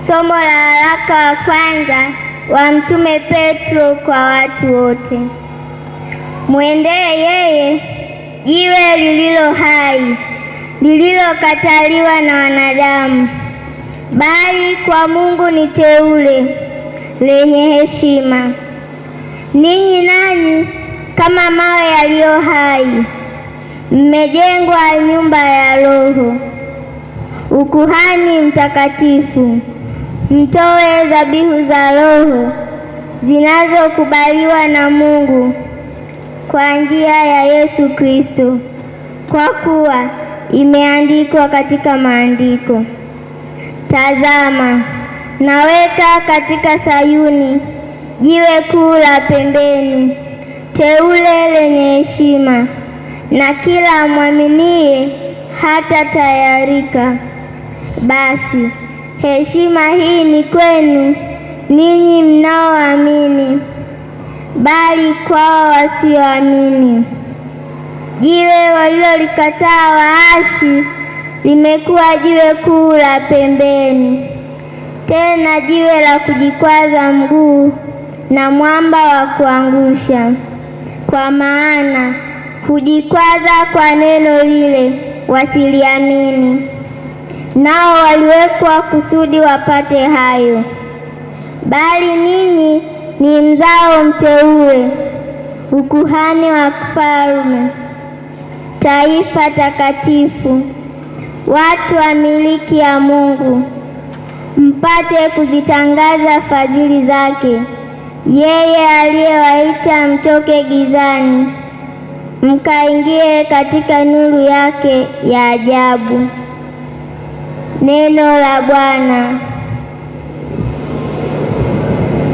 Somo la waraka wa kwanza wa Mtume Petro kwa watu wote. Mwendee yeye, jiwe lililo hai, lililokataliwa na wanadamu, bali kwa Mungu ni teule, lenye heshima. Ninyi nanyi kama mawe yaliyo hai, mmejengwa nyumba ya Roho, ukuhani mtakatifu, mtoe dhabihu za Roho zinazokubaliwa na Mungu kwa njia ya Yesu Kristo, kwa kuwa imeandikwa katika maandiko, tazama, naweka katika Sayuni jiwe kuu la pembeni, teule lenye heshima, na kila amwaminie hata tayarika. Basi heshima hii ni kwenu ninyi mnaoamini, bali kwao wasioamini jiwe walilolikataa waashi limekuwa jiwe kuu la pembeni, tena jiwe la kujikwaza mguu na mwamba wa kuangusha. Kwa maana hujikwaza kwa neno lile wasiliamini, nao waliwekwa kusudi wapate hayo. Bali ninyi ni mzao mteule, ukuhani wa kifalme, taifa takatifu, watu wa miliki ya Mungu, mpate kuzitangaza fadhili zake yeye aliyewaita mtoke gizani mkaingie katika nuru yake ya ajabu. Neno la Bwana.